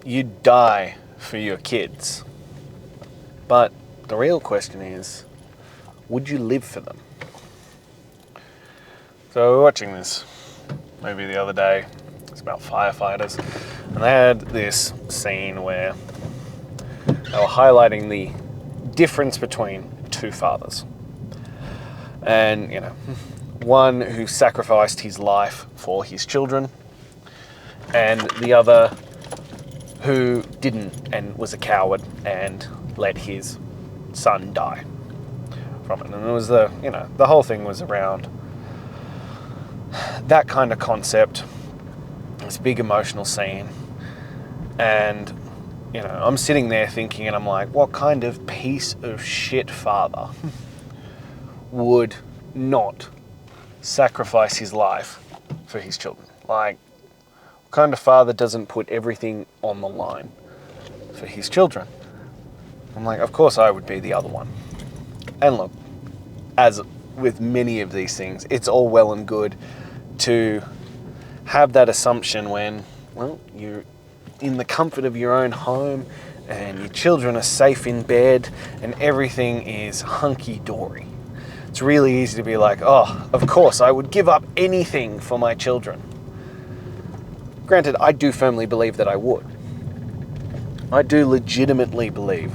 you'd die for your kids. But the real question is, would you live for them? So we were watching this movie the other day. It's about firefighters. And they had this scene where they were highlighting the difference between two fathers. And, one who sacrificed his life for his children, and the other who didn't and was a coward and let his son die from it. And it was the whole thing was around that kind of concept, this big emotional scene. And, I'm sitting there thinking, and I'm like, what kind of piece of shit father would not sacrifice his life for his children? Like, what kind of father doesn't put everything on the line for his children? I'm like, of course I would be the other one. And look, as with many of these things, it's all well and good to have that assumption when, you're in the comfort of your own home and your children are safe in bed and everything is hunky-dory. It's really easy to be like, oh, of course, I would give up anything for my children. Granted, I do firmly believe that I would. I do legitimately believe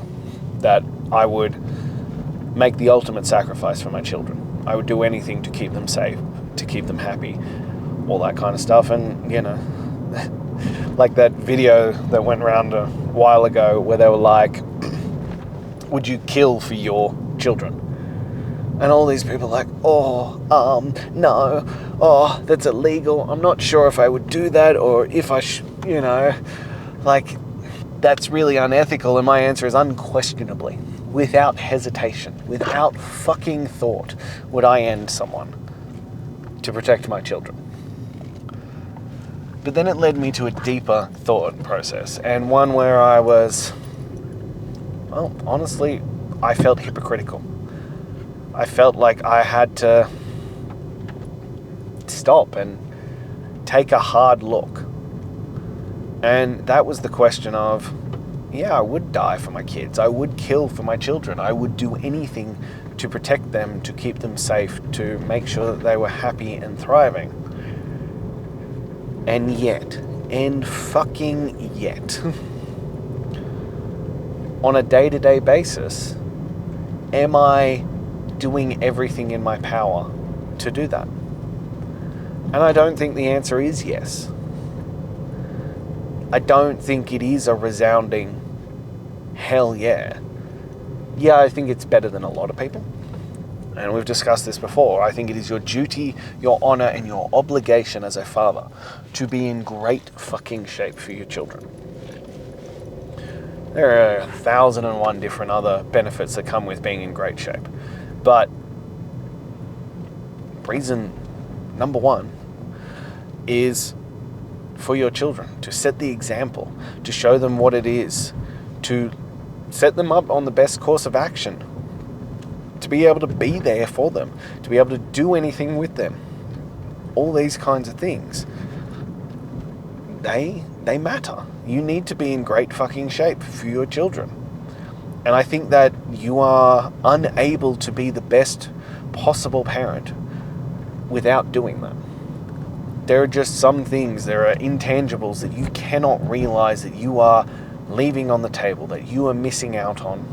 that I would make the ultimate sacrifice for my children. I would do anything to keep them safe, to keep them happy, all that kind of stuff. And, like that video that went around a while ago where they were like, would you kill for your children? And all these people are like, no, that's illegal. I'm not sure if I would do that or if I that's really unethical. And my answer is unquestionably, without hesitation, without fucking thought, would I end someone to protect my children. But then it led me to a deeper thought process, and one where I was, honestly, I felt hypocritical. I felt like I had to stop and take a hard look. And that was the question of, I would die for my kids. I would kill for my children. I would do anything to protect them, to keep them safe, to make sure that they were happy and thriving. And yet, on a day-to-day basis, am I doing everything in my power to do that? And I don't think the answer is yes. I don't think it is a resounding hell yeah. Yeah, I think it's better than a lot of people. And we've discussed this before. I think it is your duty, your honor, and your obligation as a father to be in great fucking shape for your children. There are 1,001 different other benefits that come with being in great shape. But reason number one is for your children, to set the example, to show them what it is, to set them up on the best course of action, to be able to be there for them, to be able to do anything with them. All these kinds of things, they matter. You need to be in great fucking shape for your children. And I think that you are unable to be the best possible parent without doing that. There are just some things, there are intangibles that you cannot realize that you are leaving on the table, that you are missing out on,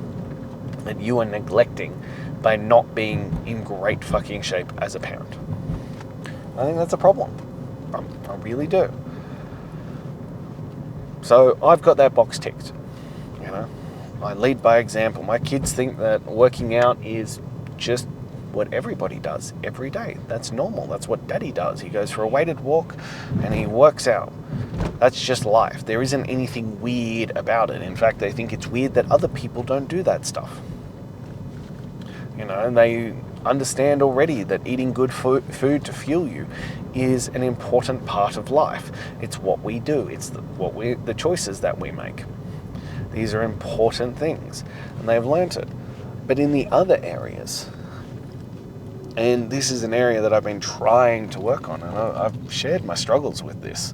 that you are neglecting by not being in great fucking shape as a parent. I think that's a problem. I really do. So I've got that box ticked. I lead by example. My kids think that working out is just what everybody does every day. That's normal. That's what daddy does. He goes for a weighted walk and he works out. That's just life. There isn't anything weird about it. In fact, they think it's weird that other people don't do that stuff. And they understand already that eating good food to fuel you is an important part of life. It's what we do. It's the choices that we make. These are important things, and they've learnt it. But in the other areas, and this is an area that I've been trying to work on, and I've shared my struggles with this,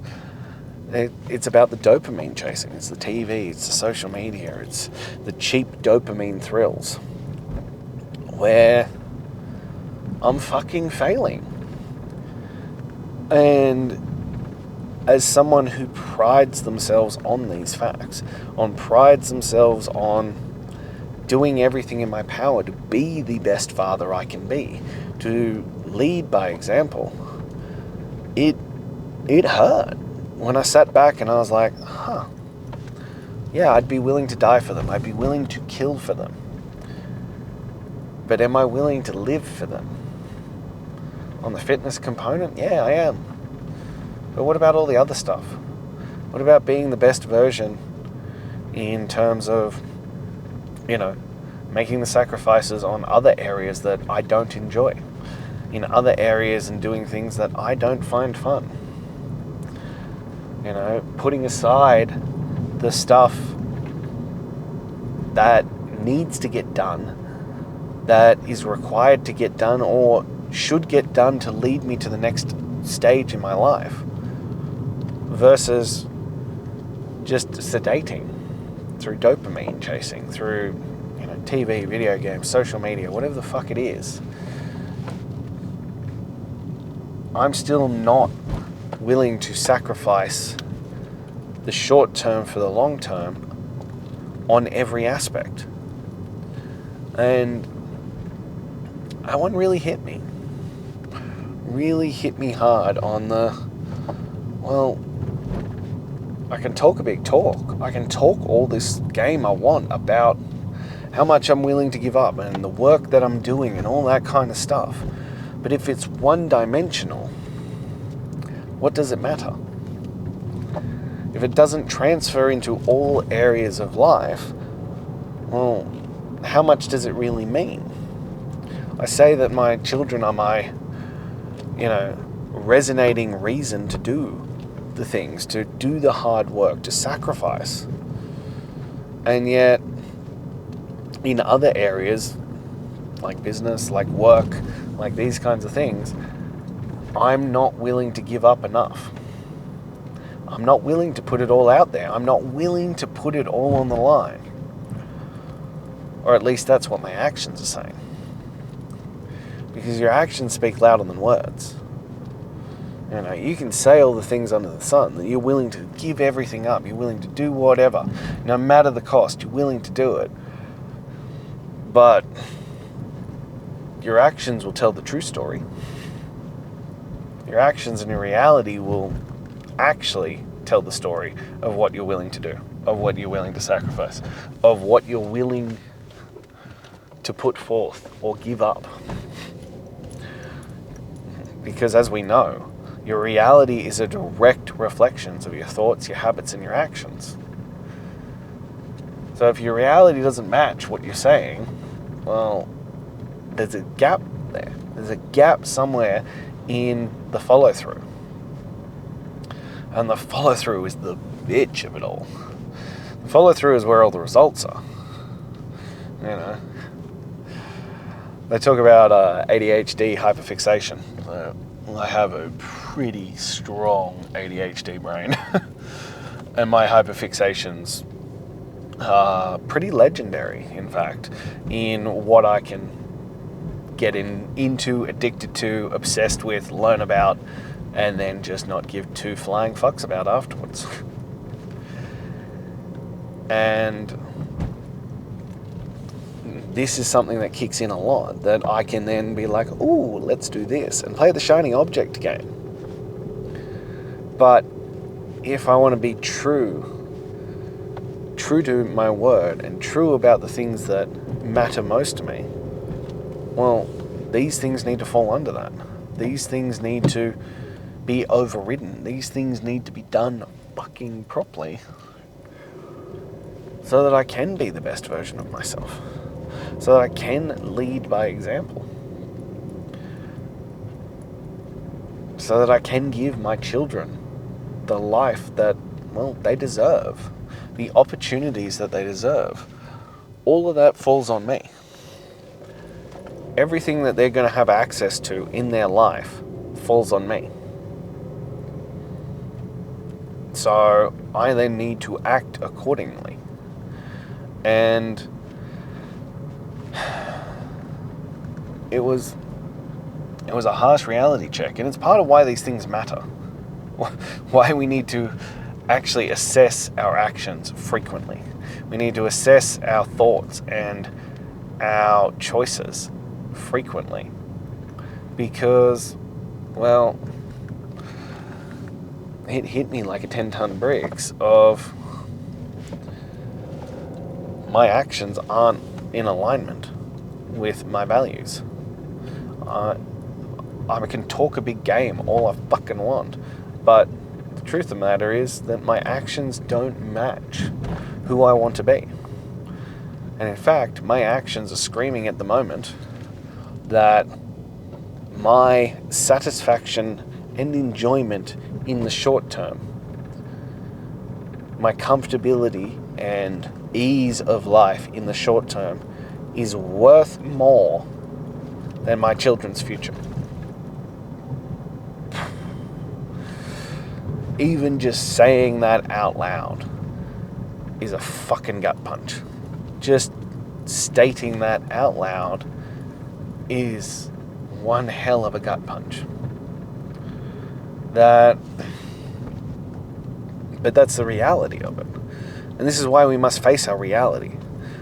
It's about the dopamine chasing. It's the TV, it's the social media, it's the cheap dopamine thrills where I'm fucking failing. And as someone who prides themselves on these facts, prides themselves on doing everything in my power to be the best father I can be, to lead by example, it hurt when I sat back and I was like, yeah, I'd be willing to die for them. I'd be willing to kill for them. But am I willing to live for them? On the fitness component, yeah, I am. But what about all the other stuff? What about being the best version in terms of, making the sacrifices on other areas that I don't enjoy, in other areas and doing things that I don't find fun? Putting aside the stuff that needs to get done, that is required to get done or should get done to lead me to the next stage in my life, versus just sedating through dopamine chasing, through TV, video games, social media, whatever the fuck it is. I'm still not willing to sacrifice the short term for the long term on every aspect. And that one really hit me hard on I can talk a big talk. I can talk all this game I want about how much I'm willing to give up and the work that I'm doing and all that kind of stuff. But if it's one-dimensional, what does it matter? If it doesn't transfer into all areas of life, well, how much does it really mean? I say that my children are my, resonating reason to do the things, to do the hard work, to sacrifice. And yet, in other areas, like business, like work, like these kinds of things, I'm not willing to give up enough. I'm not willing to put it all out there. I'm not willing to put it all on the line. Or at least that's what my actions are saying. Because your actions speak louder than words. You can say all the things under the sun, that you're willing to give everything up, you're willing to do whatever, no matter the cost, you're willing to do it. But your actions will tell the true story. Your actions and your reality will actually tell the story of what you're willing to do, of what you're willing to sacrifice, of what you're willing to put forth or give up. Because as we know, your reality is a direct reflection of your thoughts, your habits, and your actions. So if your reality doesn't match what you're saying, well, there's a gap there. There's a gap somewhere in the follow-through. And the follow-through is the bitch of it all. The follow-through is where all the results are. They talk about ADHD hyperfixation. I have a pretty strong ADHD brain. And my hyperfixations are pretty legendary, in fact, in what I can get into, addicted to, obsessed with, learn about, and then just not give two flying fucks about afterwards. And this is something that kicks in a lot, that I can then be like, ooh, let's do this, and play the shiny object game. But if I want to be true to my word, and true about the things that matter most to me, well, these things need to fall under that. These things need to be overridden. These things need to be done fucking properly, so that I can be the best version of myself, so that I can lead by example, so that I can give my children the life that, well, they deserve, the opportunities that they deserve. All of that falls on me. Everything that they're going to have access to in their life falls on me. So I then need to act accordingly. And it was a harsh reality check, and it's part of why these things matter. Why we need to actually assess our actions frequently. We need to assess our thoughts and our choices frequently. Because, well, it hit me like a 10-ton bricks of my actions aren't in alignment with my values. I can talk a big game all I fucking want, but the truth of the matter is that my actions don't match who I want to be. And in fact, my actions are screaming at the moment that my satisfaction and enjoyment in the short term, my comfortability and ease of life in the short term, is worth more than my children's future. Even just saying that out loud is a fucking gut punch. Just stating that out loud is one hell of a gut punch. But that's the reality of it. And this is why we must face our reality.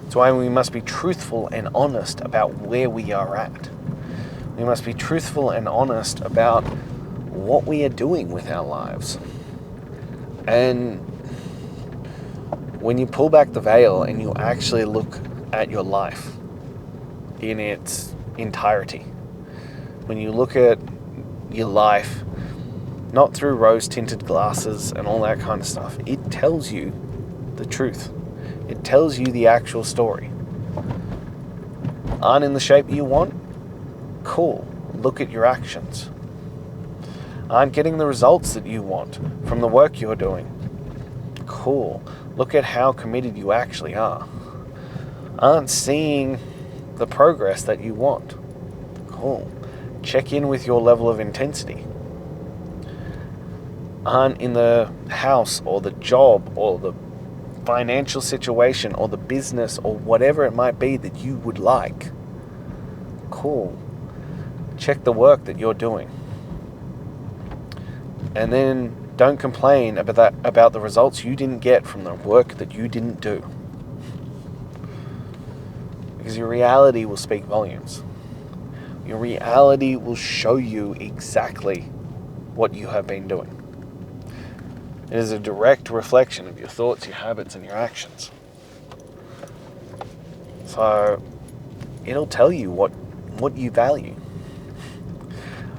It's why we must be truthful and honest about where we are at. We must be truthful and honest about what we are doing with our lives. And when you pull back the veil and you actually look at your life in its entirety, when you look at your life not through rose-tinted glasses and all that kind of stuff, it tells you the truth. It tells you the actual story. Aren't in the shape you want? Cool. Look at your actions. Aren't getting the results that you want from the work you're doing? Cool. Look at how committed you actually are. Aren't seeing the progress that you want? Cool. Check in with your level of intensity. Aren't in the house or the job or the financial situation or the business or whatever it might be that you would like? Cool. Check the work that you're doing. And then don't complain about the results you didn't get from the work that you didn't do. Because your reality will speak volumes. Your reality will show you exactly what you have been doing. It is a direct reflection of your thoughts, your habits, and your actions. So it'll tell you what you value.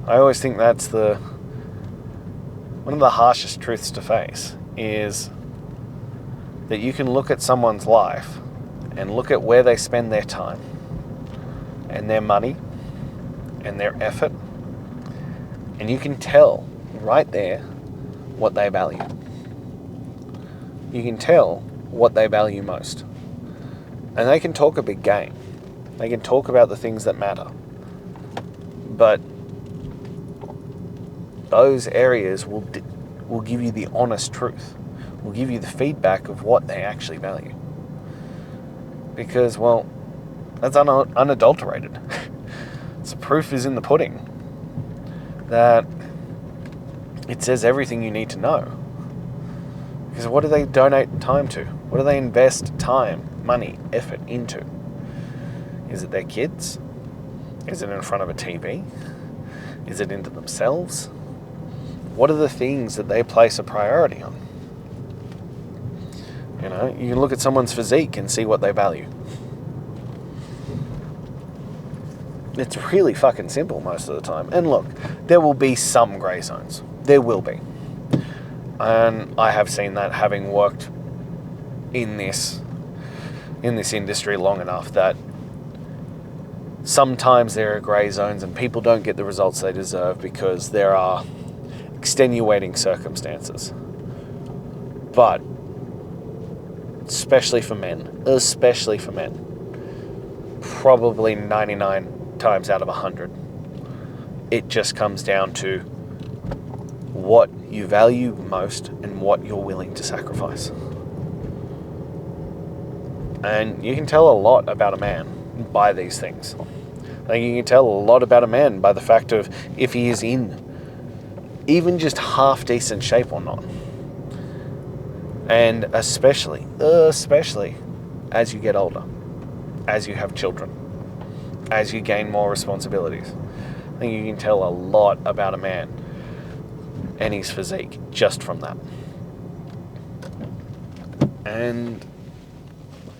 I always think that's one of the harshest truths to face, is that you can look at someone's life and look at where they spend their time and their money and their effort, and you can tell right there what they value. You can tell what they value most. And they can talk a big game. They can talk about the things that matter. But those areas will give you the honest truth, will give you the feedback of what they actually value. Because, well, that's unadulterated. So proof is in the pudding that it says everything you need to know. Because what do they donate time to? What do they invest time, money, effort into? Is it their kids? Is it in front of a TV? Is it into themselves? What are the things that they place a priority on? You know, you can look at someone's physique and see what they value. It's really fucking simple most of the time. And look, there will be some grey zones. There will be. And I have seen that, having worked in this industry long enough, that sometimes there are grey zones and people don't get the results they deserve because there are extenuating circumstances. But especially for men, probably 99 times out of 100, it just comes down to what you value most and what you're willing to sacrifice. And you can tell a lot about a man by these things. Like, you can tell a lot about a man by the fact of if he is in even just half decent shape or not. And especially as you get older, as you have children, as you gain more responsibilities. I think you can tell a lot about a man and his physique just from that. And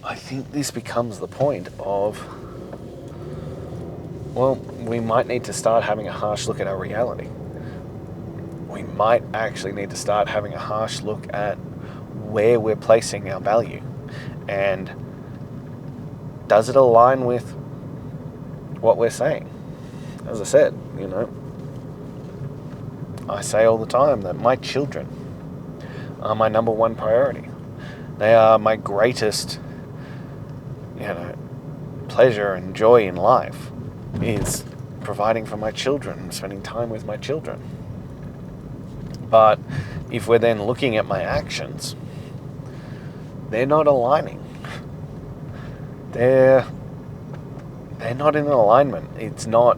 I think this becomes the point of, well, we might need to start having a harsh look at our reality. We might actually need to start having a harsh look at where we're placing our value. And does it align with what we're saying? As I said, I say all the time that my children are my number one priority. They are my greatest, pleasure and joy in life is providing for my children and spending time with my children. But if we're then looking at my actions, they're not aligning. They're not in alignment. It's not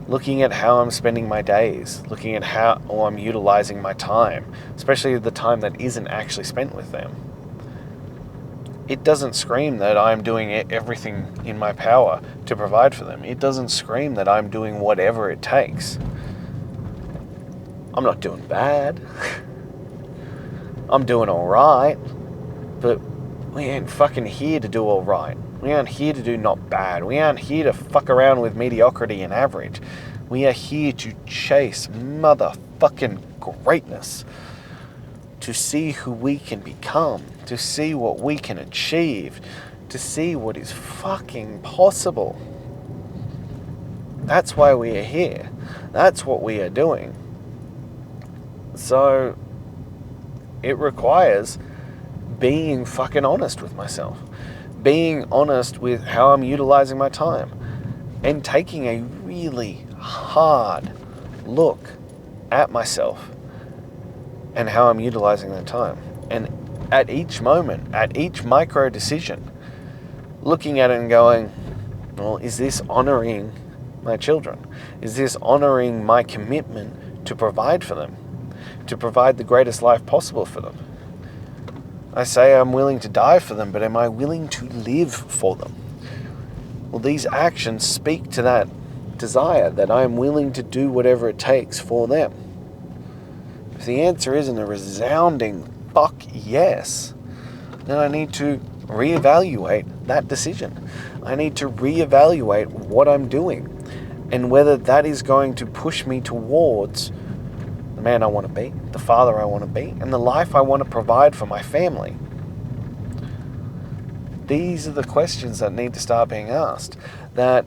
looking at how I'm spending my days, looking at how I'm utilizing my time, especially the time that isn't actually spent with them. It doesn't scream that I'm doing everything in my power to provide for them. It doesn't scream that I'm doing whatever it takes. I'm not doing bad. I'm doing all right. But we ain't fucking here to do all right. We aren't here to do not bad. We aren't here to fuck around with mediocrity and average. We are here to chase motherfucking greatness. To see who we can become. To see what we can achieve. To see what is fucking possible. That's why we are here. That's what we are doing. So it requires being fucking honest with myself. Being honest with how I'm utilizing my time. And taking a really hard look at myself and how I'm utilizing that time. And at each moment, at each micro decision, looking at it and going, well, is this honoring my children? Is this honoring my commitment to provide for them? To provide the greatest life possible for them? I say I'm willing to die for them, but am I willing to live for them? Well, these actions speak to that desire that I am willing to do whatever it takes for them. If the answer isn't a resounding fuck yes, then I need to reevaluate that decision. I need to reevaluate what I'm doing and whether that is going to push me towards the man I want to be, the father I want to be, and the life I want to provide for my family. These are the questions that need to start being asked. That,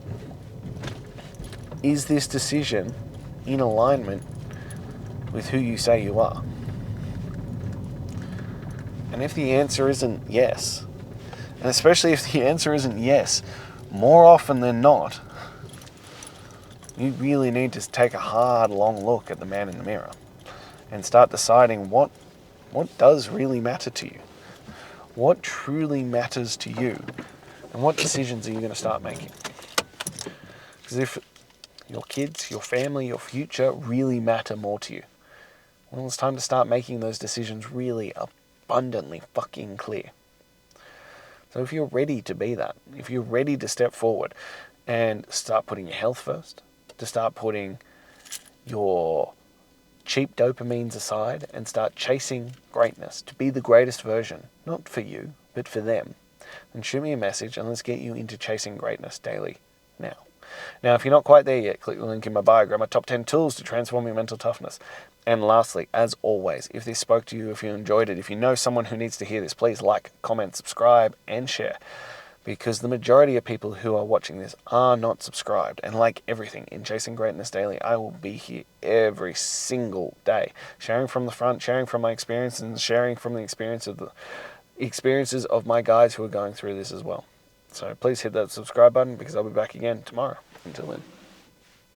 is this decision in alignment with who you say you are? And if the answer isn't yes, and especially if the answer isn't yes, more often than not, you really need to take a hard, long look at the man in the mirror and start deciding what does really matter to you. What truly matters to you? And what decisions are you going to start making? Because if your kids, your family, your future really matter more to you, well, it's time to start making those decisions really abundantly fucking clear. So if you're ready to be that, if you're ready to step forward and start putting your health first, to start putting your cheap dopamines aside and start chasing greatness, to be the greatest version, not for you, but for them, then shoot me a message and let's get you into chasing greatness daily now. Now, if you're not quite there yet, click the link in my bio, grab my top 10 tools to transform your mental toughness. And lastly, as always, if this spoke to you, if you enjoyed it, if you know someone who needs to hear this, please like, comment, subscribe, and share. Because the majority of people who are watching this are not subscribed. And like everything in Chasing Greatness Daily, I will be here every single day, sharing from the front, sharing from my experience, and sharing from the experiences of my guys who are going through this as well. So please hit that subscribe button because I'll be back again tomorrow. Until then.